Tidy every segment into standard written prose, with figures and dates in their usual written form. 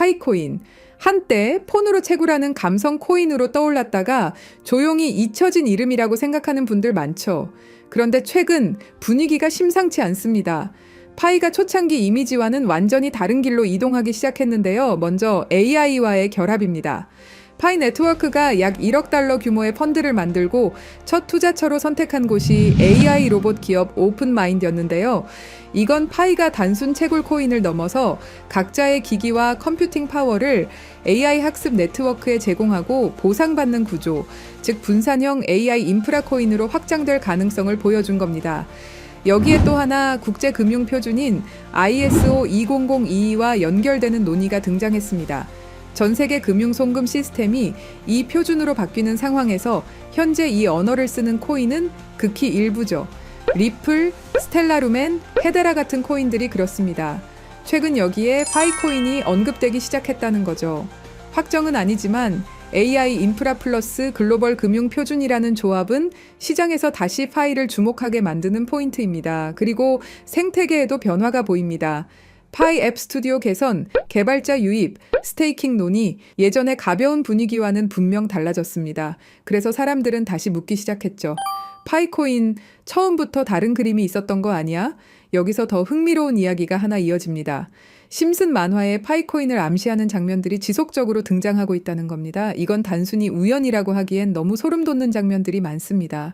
파이코인. 한때 폰으로 채굴하는 감성 코인으로 떠올랐다가 조용히 잊혀진 이름이라고 생각하는 분들 많죠. 그런데 최근 분위기가 심상치 않습니다. 파이가 초창기 이미지와는 완전히 다른 길로 이동하기 시작했는데요. 먼저 AI와의 결합입니다. 파이 네트워크가 약 1억 달러 규모의 펀드를 만들고 첫 투자처로 선택한 곳이 AI 로봇 기업 오픈마인드였는데요. 이건 파이가 단순 채굴 코인을 넘어서 각자의 기기와 컴퓨팅 파워를 AI 학습 네트워크에 제공하고 보상받는 구조, 즉 분산형 AI 인프라 코인으로 확장될 가능성을 보여준 겁니다. 여기에 또 하나 국제금융표준인 ISO 20022와 연결되는 논의가 등장했습니다. 전 세계 금융송금 시스템이 이 표준으로 바뀌는 상황에서 현재 이 언어를 쓰는 코인은 극히 일부죠. 리플, 스텔라루멘, 헤데라 같은 코인들이 그렇습니다. 최근 여기에 파이코인이 언급되기 시작했다는 거죠. 확정은 아니지만 AI 인프라 플러스 글로벌 금융 표준이라는 조합은 시장에서 다시 파이를 주목하게 만드는 포인트입니다. 그리고 생태계에도 변화가 보입니다. 파이 앱 스튜디오 개선, 개발자 유입, 스테이킹 논의, 예전의 가벼운 분위기와는 분명 달라졌습니다. 그래서 사람들은 다시 묻기 시작했죠. 파이코인 처음부터 다른 그림이 있었던 거 아니야? 여기서 더 흥미로운 이야기가 하나 이어집니다. 심슨 만화에 파이코인을 암시하는 장면들이 지속적으로 등장하고 있다는 겁니다. 이건 단순히 우연이라고 하기엔 너무 소름 돋는 장면들이 많습니다.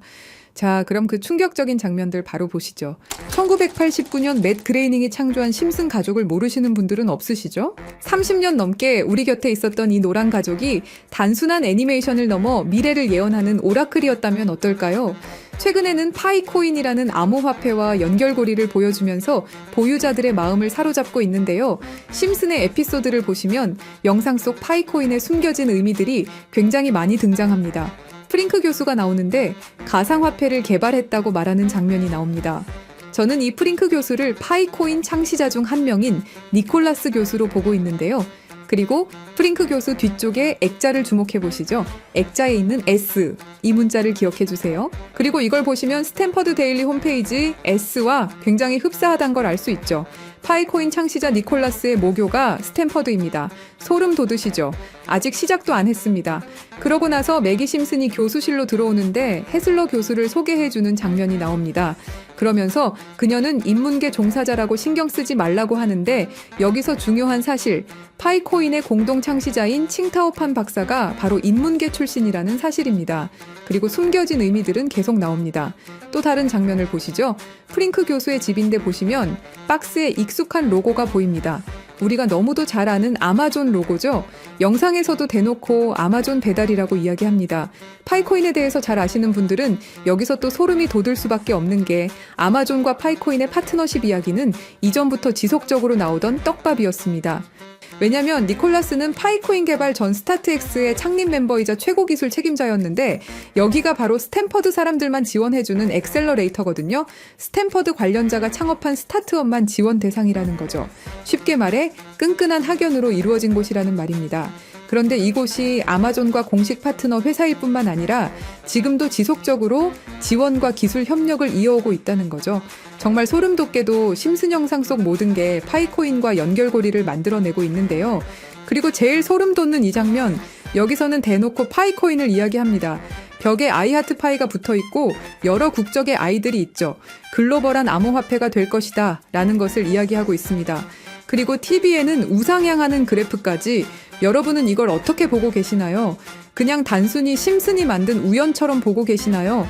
자, 그럼 그 충격적인 장면들 바로 보시죠. 1989년 맷 그레이닝이 창조한 심슨 가족을 모르시는 분들은 없으시죠? 30년 넘게 우리 곁에 있었던 이 노란 가족이 단순한 애니메이션을 넘어 미래를 예언하는 오라클이었다면 어떨까요? 최근에는 파이코인이라는 암호화폐와 연결고리를 보여주면서 보유자들의 마음을 사로잡고 있는데요. 심슨의 에피소드를 보시면 영상 속 파이코인의 숨겨진 의미들이 굉장히 많이 등장합니다. 프링크 교수가 나오는데 가상화폐를 개발했다고 말하는 장면이 나옵니다. 저는 이 프링크 교수를 파이코인 창시자 중 한 명인 니콜라스 교수로 보고 있는데요. 그리고 프링크 교수 뒤쪽에 액자를 주목해 보시죠. 액자에 있는 S, 이 문자를 기억해 주세요. 그리고 이걸 보시면 스탠퍼드 데일리 홈페이지 S와 굉장히 흡사하다는 걸 알 수 있죠. 파이코인 창시자 니콜라스의 모교가 스탠퍼드입니다. 소름 돋으시죠? 아직 시작도 안 했습니다. 그러고 나서 매기 심슨이 교수실로 들어오는데 해슬러 교수를 소개해주는 장면이 나옵니다. 그러면서 그녀는 인문계 종사자라고 신경 쓰지 말라고 하는데 여기서 중요한 사실, 파이코인의 공동 창시자인 칭타오판 박사가 바로 인문계 출신이라는 사실입니다. 그리고 숨겨진 의미들은 계속 나옵니다. 또 다른 장면을 보시죠. 프링크 교수의 집인데 보시면 박스에 익숙한 로고가 보입니다. 우리가 너무도 잘 아는 아마존 로고죠. 영상에서도 대놓고 아마존 배달이라고 이야기합니다. 파이코인에 대해서 잘 아시는 분들은 여기서 또 소름이 돋을 수밖에 없는 게 아마존과 파이코인의 파트너십 이야기는 이전부터 지속적으로 나오던 떡밥이었습니다. 왜냐면 니콜라스는 파이코인 개발 전 스타트엑스의 창립 멤버이자 최고 기술 책임자였는데 여기가 바로 스탠퍼드 사람들만 지원해주는 엑셀러레이터거든요. 스탠퍼드 관련자가 창업한 스타트업만 지원 대상이라는 거죠. 쉽게 말해 끈끈한 학연으로 이루어진 곳이라는 말입니다. 그런데 이곳이 아마존과 공식 파트너 회사일 뿐만 아니라 지금도 지속적으로 지원과 기술 협력을 이어오고 있다는 거죠. 정말 소름 돋게도 심슨 영상 속 모든 게 파이코인과 연결고리를 만들어내고 있는데요. 그리고 제일 소름 돋는 이 장면, 여기서는 대놓고 파이코인을 이야기합니다. 벽에 아이하트 파이가 붙어있고 여러 국적의 아이들이 있죠. 글로벌한 암호화폐가 될 것이다 라는 것을 이야기하고 있습니다. 그리고 TV에는 우상향하는 그래프까지. 여러분은 이걸 어떻게 보고 계시나요? 그냥 단순히 심슨이 만든 우연처럼 보고 계시나요?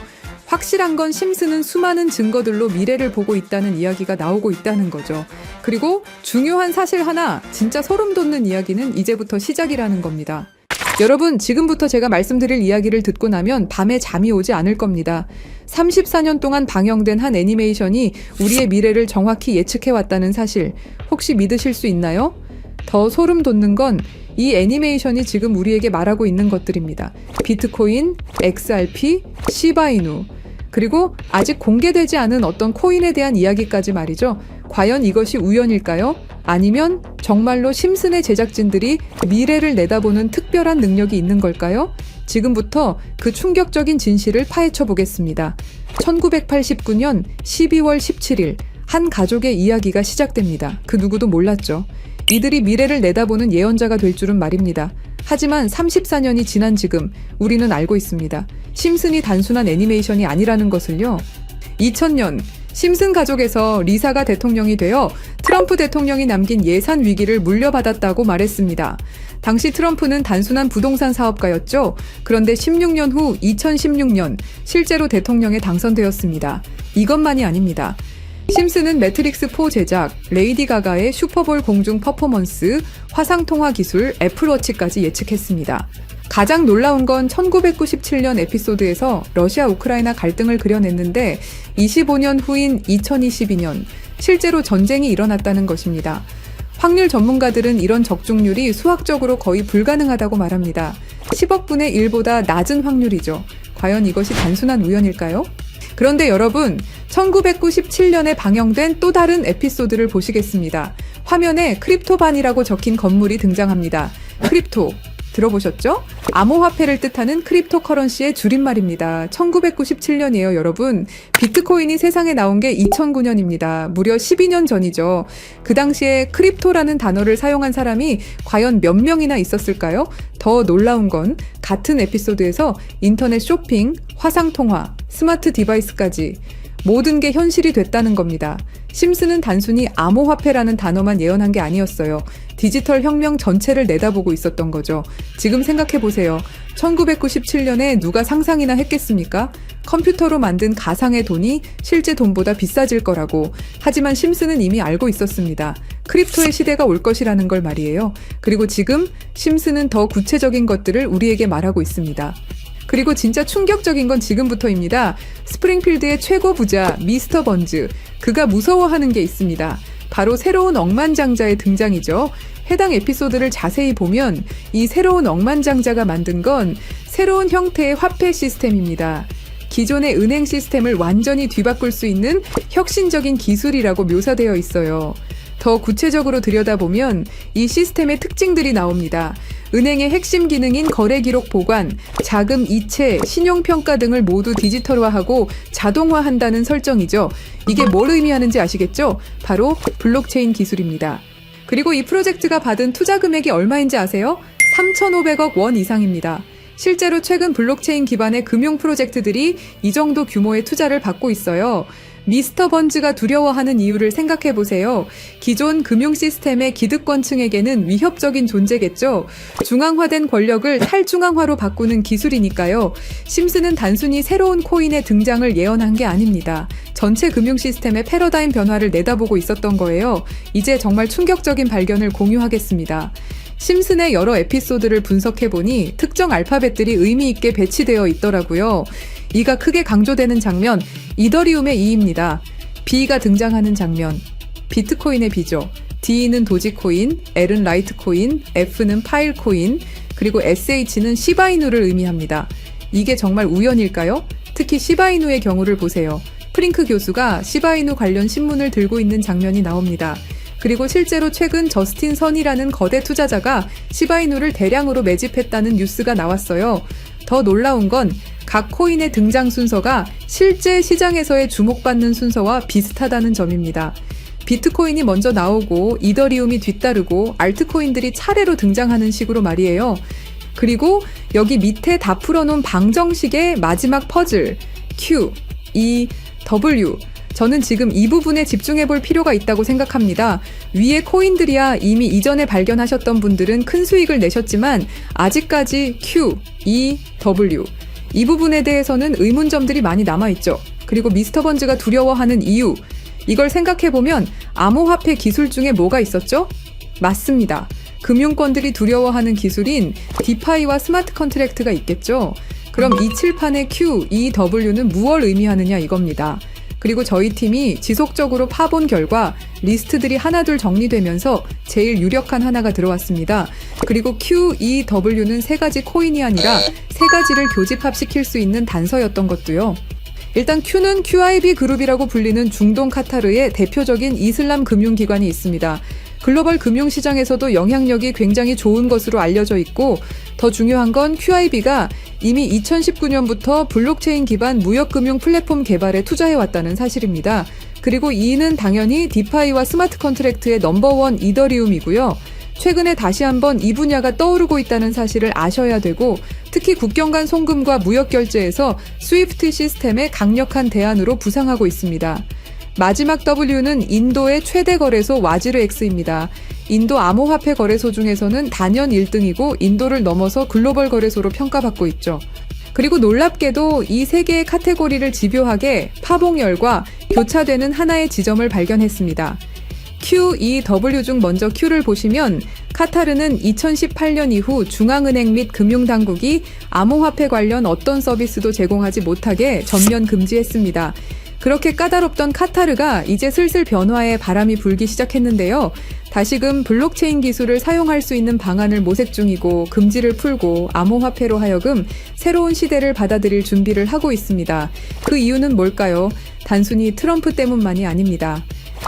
확실한 건 심슨은 수많은 증거들로 미래를 보고 있다는 이야기가 나오고 있다는 거죠. 그리고 중요한 사실 하나, 진짜 소름 돋는 이야기는 이제부터 시작이라는 겁니다. 여러분, 지금부터 제가 말씀드릴 이야기를 듣고 나면 밤에 잠이 오지 않을 겁니다. 34년 동안 방영된 한 애니메이션이 우리의 미래를 정확히 예측해왔다는 사실, 혹시 믿으실 수 있나요? 더 소름 돋는 건 이 애니메이션이 지금 우리에게 말하고 있는 것들입니다. 비트코인, XRP, 시바이누, 그리고 아직 공개되지 않은 어떤 코인에 대한 이야기까지 말이죠. 과연 이것이 우연일까요? 아니면 정말로 심슨의 제작진들이 미래를 내다보는 특별한 능력이 있는 걸까요? 지금부터 그 충격적인 진실을 파헤쳐 보겠습니다. 1989년 12월 17일 한 가족의 이야기가 시작됩니다. 그 누구도 몰랐죠. 이들이 미래를 내다보는 예언자가 될 줄은 말입니다. 하지만 34년이 지난 지금 우리는 알고 있습니다. 심슨이 단순한 애니메이션이 아니라는 것을요. 2000년 심슨 가족에서 리사가 대통령이 되어 트럼프 대통령이 남긴 예산 위기를 물려받았다고 말했습니다. 당시 트럼프는 단순한 부동산 사업가였죠. 그런데 16년 후 2016년 실제로 대통령에 당선되었습니다. 이것만이 아닙니다. 심슨은 매트릭스4 제작, 레이디 가가의 슈퍼볼 공중 퍼포먼스, 화상통화 기술, 애플워치까지 예측했습니다. 가장 놀라운 건 1997년 에피소드에서 러시아 우크라이나 갈등을 그려냈는데 25년 후인 2022년 실제로 전쟁이 일어났다는 것입니다. 확률 전문가들은 이런 적중률이 수학적으로 거의 불가능하다고 말합니다. 10억 분의 1보다 낮은 확률이죠. 과연 이것이 단순한 우연일까요? 그런데 여러분, 1997년에 방영된 또 다른 에피소드를 보시겠습니다. 화면에 크립토반이라고 적힌 건물이 등장합니다. 크립토, 들어보셨죠? 암호화폐를 뜻하는 크립토커런시의 줄임말입니다. 1997년이에요, 여러분. 비트코인이 세상에 나온 게 2009년입니다. 무려 12년 전이죠. 그 당시에 크립토라는 단어를 사용한 사람이 과연 몇 명이나 있었을까요? 더 놀라운 건 같은 에피소드에서 인터넷 쇼핑, 화상통화, 스마트 디바이스까지 모든 게 현실이 됐다는 겁니다. 심슨은 단순히 암호화폐라는 단어만 예언한 게 아니었어요. 디지털 혁명 전체를 내다보고 있었던 거죠. 지금 생각해보세요. 1997년에 누가 상상이나 했겠습니까? 컴퓨터로 만든 가상의 돈이 실제 돈보다 비싸질 거라고. 하지만 심슨은 이미 알고 있었습니다. 크립토의 시대가 올 것이라는 걸 말이에요. 그리고 지금 심슨은 더 구체적인 것들을 우리에게 말하고 있습니다. 그리고 진짜 충격적인 건 지금부터입니다. 스프링필드의 최고 부자 미스터 번즈, 그가 무서워하는 게 있습니다. 바로 새로운 억만장자의 등장이죠. 해당 에피소드를 자세히 보면 이 새로운 억만장자가 만든 건 새로운 형태의 화폐 시스템입니다. 기존의 은행 시스템을 완전히 뒤바꿀 수 있는 혁신적인 기술이라고 묘사되어 있어요. 더 구체적으로 들여다보면 이 시스템의 특징들이 나옵니다. 은행의 핵심 기능인 거래 기록 보관, 자금 이체, 신용평가 등을 모두 디지털화하고 자동화한다는 설정이죠. 이게 뭘 의미하는지 아시겠죠? 바로 블록체인 기술입니다. 그리고 이 프로젝트가 받은 투자 금액이 얼마인지 아세요? 3,500억 원 이상입니다. 실제로 최근 블록체인 기반의 금융 프로젝트들이 이 정도 규모의 투자를 받고 있어요. 미스터 번즈가 두려워하는 이유를 생각해보세요. 기존 금융 시스템의 기득권층에게는 위협적인 존재겠죠. 중앙화된 권력을 탈중앙화로 바꾸는 기술이니까요. 심슨은 단순히 새로운 코인의 등장을 예언한 게 아닙니다. 전체 금융 시스템의 패러다임 변화를 내다보고 있었던 거예요. 이제 정말 충격적인 발견을 공유하겠습니다. 심슨의 여러 에피소드를 분석해보니 특정 알파벳들이 의미 있게 배치되어 있더라고요. 이가 크게 강조되는 장면, 이더리움의 E입니다. B가 등장하는 장면, 비트코인의 B죠. D는 도지코인, L은 라이트코인, F는 파일코인, 그리고 SH는 시바이누를 의미합니다. 이게 정말 우연일까요? 특히 시바이누의 경우를 보세요. 프링크 교수가 시바이누 관련 신문을 들고 있는 장면이 나옵니다. 그리고 실제로 최근 저스틴 선이라는 거대 투자자가 시바이누를 대량으로 매집했다는 뉴스가 나왔어요. 더 놀라운 건 각 코인의 등장 순서가 실제 시장에서의 주목받는 순서와 비슷하다는 점입니다. 비트코인이 먼저 나오고 이더리움이 뒤따르고 알트코인들이 차례로 등장하는 식으로 말이에요. 그리고 여기 밑에 다 풀어놓은 방정식의 마지막 퍼즐 Q, E, W, 저는 지금 이 부분에 집중해 볼 필요가 있다고 생각합니다. 위에 코인들이야 이미 이전에 발견하셨던 분들은 큰 수익을 내셨지만 아직까지 Q, E, W 이 부분에 대해서는 의문점들이 많이 남아있죠. 그리고 미스터 번즈가 두려워하는 이유, 이걸 생각해보면 암호화폐 기술 중에 뭐가 있었죠? 맞습니다. 금융권들이 두려워하는 기술인 디파이와 스마트 컨트랙트가 있겠죠. 그럼 이 칠판의 Q, E, W는 무엇을 의미하느냐 이겁니다. 그리고 저희 팀이 지속적으로 파본 결과 리스트들이 하나둘 정리되면서 제일 유력한 하나가 들어왔습니다. 그리고 Q, E, W는 세 가지 코인이 아니라 세 가지를 교집합시킬 수 있는 단서였던 것도요. 일단 Q는 QIB 그룹이라고 불리는 중동 카타르의 대표적인 이슬람 금융기관이 있습니다. 글로벌 금융시장에서도 영향력이 굉장히 좋은 것으로 알려져 있고, 더 중요한 건 QIB가 이미 2019년부터 블록체인 기반 무역금융 플랫폼 개발에 투자해왔다는 사실입니다. 그리고 이는 당연히 디파이와 스마트 컨트랙트의 넘버원 이더리움이고요. 최근에 다시 한번 이 분야가 떠오르고 있다는 사실을 아셔야 되고, 특히 국경 간 송금과 무역 결제에서 스위프트 시스템의 강력한 대안으로 부상하고 있습니다. 마지막 W는 인도의 최대 거래소 와지르X입니다. 인도 암호화폐 거래소 중에서는 단연 1등이고 인도를 넘어서 글로벌 거래소로 평가받고 있죠. 그리고 놀랍게도 이 세 개의 카테고리를 집요하게 파봉열과 교차되는 하나의 지점을 발견했습니다. QEW 중 먼저 Q를 보시면 카타르는 2018년 이후 중앙은행 및 금융당국이 암호화폐 관련 어떤 서비스도 제공하지 못하게 전면 금지했습니다. 그렇게 까다롭던 카타르가 이제 슬슬 변화의 바람이 불기 시작했는데요. 다시금 블록체인 기술을 사용할 수 있는 방안을 모색 중이고 금지를 풀고 암호화폐로 하여금 새로운 시대를 받아들일 준비를 하고 있습니다. 그 이유는 뭘까요? 단순히 트럼프 때문만이 아닙니다.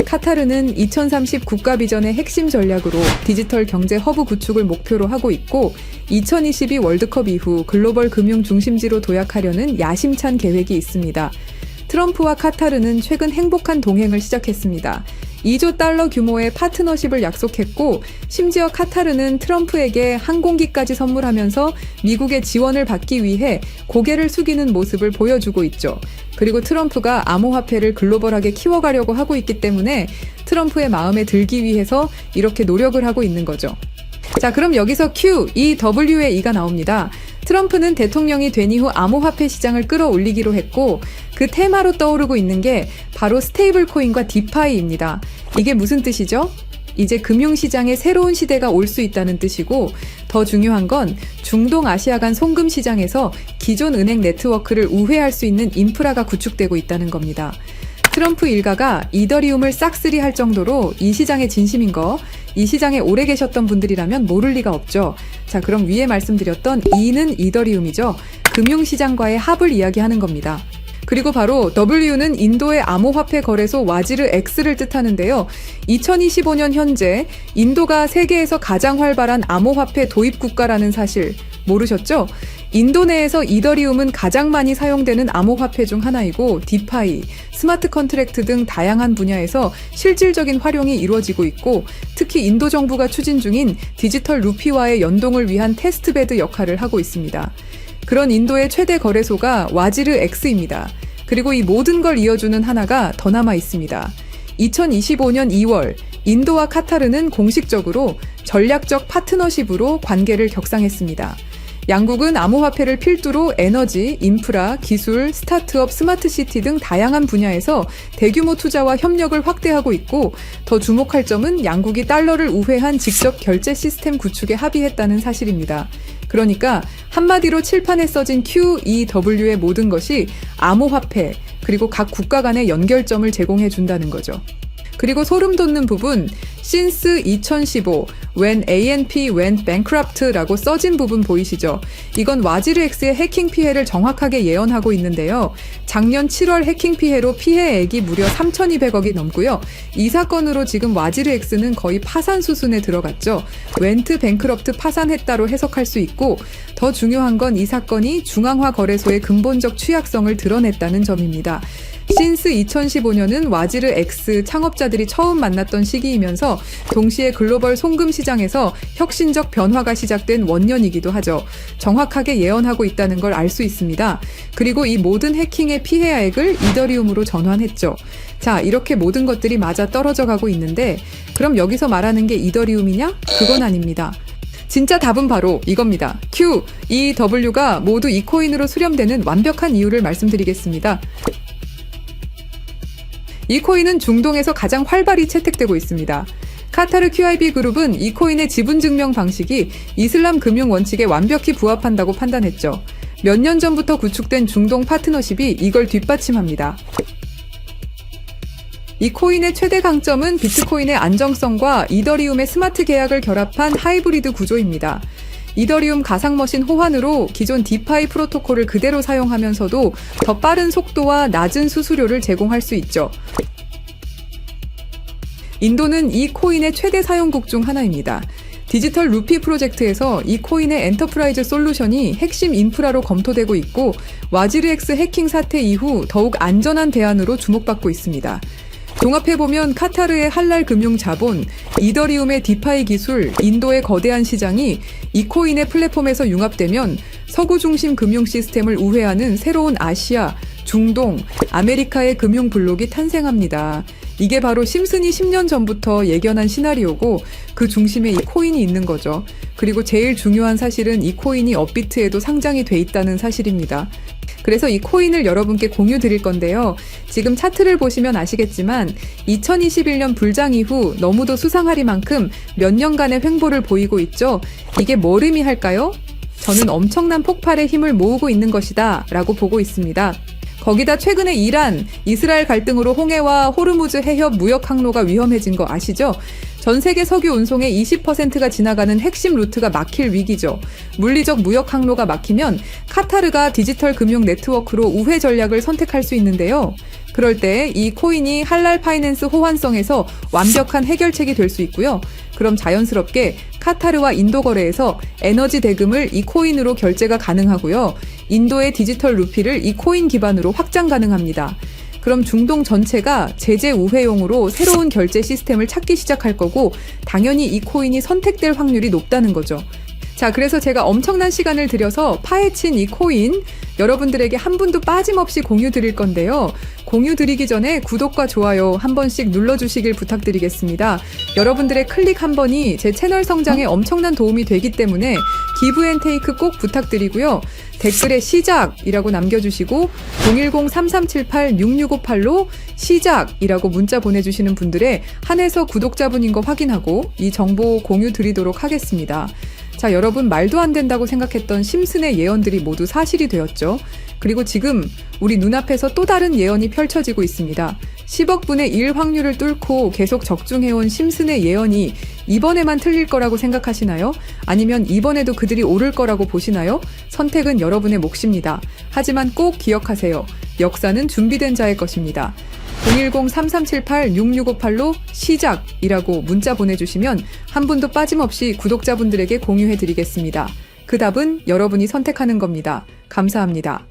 카타르는 2030 국가 비전의 핵심 전략으로 디지털 경제 허브 구축을 목표로 하고 있고 2022 월드컵 이후 글로벌 금융 중심지로 도약하려는 야심찬 계획이 있습니다. 트럼프와 카타르는 최근 행복한 동행을 시작했습니다. 2조 달러 규모의 파트너십을 약속했고 심지어 카타르는 트럼프에게 항공기까지 선물하면서 미국의 지원을 받기 위해 고개를 숙이는 모습을 보여주고 있죠. 그리고 트럼프가 암호화폐를 글로벌하게 키워가려고 하고 있기 때문에 트럼프의 마음에 들기 위해서 이렇게 노력을 하고 있는 거죠. 자, 그럼 여기서 QEW의 E가 나옵니다. 트럼프는 대통령이 된 이후 암호화폐 시장을 끌어올리기로 했고 그 테마로 떠오르고 있는 게 바로 스테이블 코인과 디파이입니다. 이게 무슨 뜻이죠? 이제 금융시장에 새로운 시대가 올 수 있다는 뜻이고 더 중요한 건 중동 아시아 간 송금 시장에서 기존 은행 네트워크를 우회할 수 있는 인프라가 구축되고 있다는 겁니다. 트럼프 일가가 이더리움을 싹쓸이 할 정도로 이 시장에 진심인 거, 이 시장에 오래 계셨던 분들이라면 모를 리가 없죠. 자, 그럼 위에 말씀드렸던 E는 이더리움이죠. 금융시장과의 합을 이야기하는 겁니다. 그리고 바로 W는 인도의 암호화폐 거래소 와지르 X를 뜻하는데요. 2025년 현재 인도가 세계에서 가장 활발한 암호화폐 도입 국가라는 사실 모르셨죠? 인도 내에서 이더리움은 가장 많이 사용되는 암호화폐 중 하나이고 디파이, 스마트 컨트랙트 등 다양한 분야에서 실질적인 활용이 이루어지고 있고 특히 인도 정부가 추진 중인 디지털 루피와의 연동을 위한 테스트베드 역할을 하고 있습니다. 그런 인도의 최대 거래소가 와지르 X입니다. 그리고 이 모든 걸 이어주는 하나가 더 남아 있습니다. 2025년 2월 인도와 카타르는 공식적으로 전략적 파트너십으로 관계를 격상했습니다. 양국은 암호화폐를 필두로 에너지, 인프라, 기술, 스타트업, 스마트시티 등 다양한 분야에서 대규모 투자와 협력을 확대하고 있고 더 주목할 점은 양국이 달러를 우회한 직접 결제 시스템 구축에 합의했다는 사실입니다. 그러니까 한마디로 칠판에 써진 QEW의 모든 것이 암호화폐 그리고 각 국가 간의 연결점을 제공해 준다는 거죠. 그리고 소름 돋는 부분, since 2015, when ANP went bankrupt라고 써진 부분 보이시죠? 이건 와지르 X의 해킹 피해를 정확하게 예언하고 있는데요. 작년 7월 해킹 피해로 피해액이 무려 3,200억이 넘고요. 이 사건으로 지금 와지르 X는 거의 파산 수순에 들어갔죠. went bankrupt 파산했다로 해석할 수 있고 더 중요한 건 이 사건이 중앙화 거래소의 근본적 취약성을 드러냈다는 점입니다. since 2015년은 와지르 X 창업자들이 처음 만났던 시기이면서 동시에 글로벌 송금 시장에서 혁신적 변화가 시작된 원년이기도 하죠. 정확하게 예언하고 있다는 걸 알 수 있습니다. 그리고 이 모든 해킹의 피해액을 이더리움으로 전환했죠. 자, 이렇게 모든 것들이 맞아 떨어져 가고 있는데 그럼 여기서 말하는 게 이더리움이냐? 그건 아닙니다. 진짜 답은 바로 이겁니다. QEW가 모두 이 코인으로 수렴되는 완벽한 이유를 말씀드리겠습니다. 이 코인은 중동에서 가장 활발히 채택되고 있습니다. 카타르 QIB 그룹은 이 코인의 지분 증명 방식이 이슬람 금융 원칙에 완벽히 부합한다고 판단했죠. 몇 년 전부터 구축된 중동 파트너십이 이걸 뒷받침합니다. 이 코인의 최대 강점은 비트코인의 안정성과 이더리움의 스마트 계약을 결합한 하이브리드 구조입니다. 이더리움 가상머신 호환으로 기존 디파이 프로토콜을 그대로 사용하면서도 더 빠른 속도와 낮은 수수료를 제공할 수 있죠. 인도는 이 코인의 최대 사용국 중 하나입니다. 디지털 루피 프로젝트에서 이 코인의 엔터프라이즈 솔루션이 핵심 인프라로 검토되고 있고 와지르엑스 해킹 사태 이후 더욱 안전한 대안으로 주목받고 있습니다. 종합해보면 카타르의 할랄 금융 자본, 이더리움의 디파이 기술, 인도의 거대한 시장이 이 코인의 플랫폼에서 융합되면 서구 중심 금융 시스템을 우회하는 새로운 아시아, 중동, 아메리카의 금융 블록이 탄생합니다. 이게 바로 심슨이 10년 전부터 예견한 시나리오고 그 중심에 이 코인이 있는 거죠. 그리고 제일 중요한 사실은 이 코인이 업비트에도 상장이 돼 있다는 사실입니다. 그래서 이 코인을 여러분께 공유 드릴 건데요. 지금 차트를 보시면 아시겠지만 2021년 불장 이후 너무도 수상하리만큼 몇 년간의 횡보를 보이고 있죠. 이게 뭘 의미할까요? 저는 엄청난 폭발의 힘을 모으고 있는 것이다 라고 보고 있습니다. 거기다 최근에 이란, 이스라엘 갈등으로 홍해와 호르무즈 해협 무역 항로가 위험해진 거 아시죠? 전 세계 석유 운송의 20%가 지나가는 핵심 루트가 막힐 위기죠. 물리적 무역 항로가 막히면 카타르가 디지털 금융 네트워크로 우회 전략을 선택할 수 있는데요. 그럴 때 이 코인이 할랄 파이낸스 호환성에서 완벽한 해결책이 될 수 있고요. 그럼 자연스럽게 카타르와 인도 거래에서 에너지 대금을 이 코인으로 결제가 가능하고요. 인도의 디지털 루피를 이 코인 기반으로 확장 가능합니다. 그럼 중동 전체가 제재 우회용으로 새로운 결제 시스템을 찾기 시작할 거고 당연히 이 코인이 선택될 확률이 높다는 거죠. 자, 그래서 제가 엄청난 시간을 들여서 파헤친 이 코인 여러분들에게 한 분도 빠짐없이 공유 드릴 건데요. 공유 드리기 전에 구독과 좋아요 한 번씩 눌러주시길 부탁드리겠습니다. 여러분들의 클릭 한 번이 제 채널 성장에 엄청난 도움이 되기 때문에 기브앤테이크 꼭 부탁드리고요. 댓글에 시작이라고 남겨주시고 010-3378-6658로 시작이라고 문자 보내주시는 분들의 한해서 구독자분인 거 확인하고 이 정보 공유 드리도록 하겠습니다. 자, 여러분 말도 안 된다고 생각했던 심슨의 예언들이 모두 사실이 되었죠. 그리고 지금 우리 눈앞에서 또 다른 예언이 펼쳐지고 있습니다. 10억 분의 1 확률을 뚫고 계속 적중해온 심슨의 예언이 이번에만 틀릴 거라고 생각하시나요? 아니면 이번에도 그들이 오를 거라고 보시나요? 선택은 여러분의 몫입니다. 하지만 꼭 기억하세요. 역사는 준비된 자의 것입니다. 010-3378-6658로 시작이라고 문자 보내주시면 한 분도 빠짐없이 구독자분들에게 공유해드리겠습니다. 그 답은 여러분이 선택하는 겁니다. 감사합니다.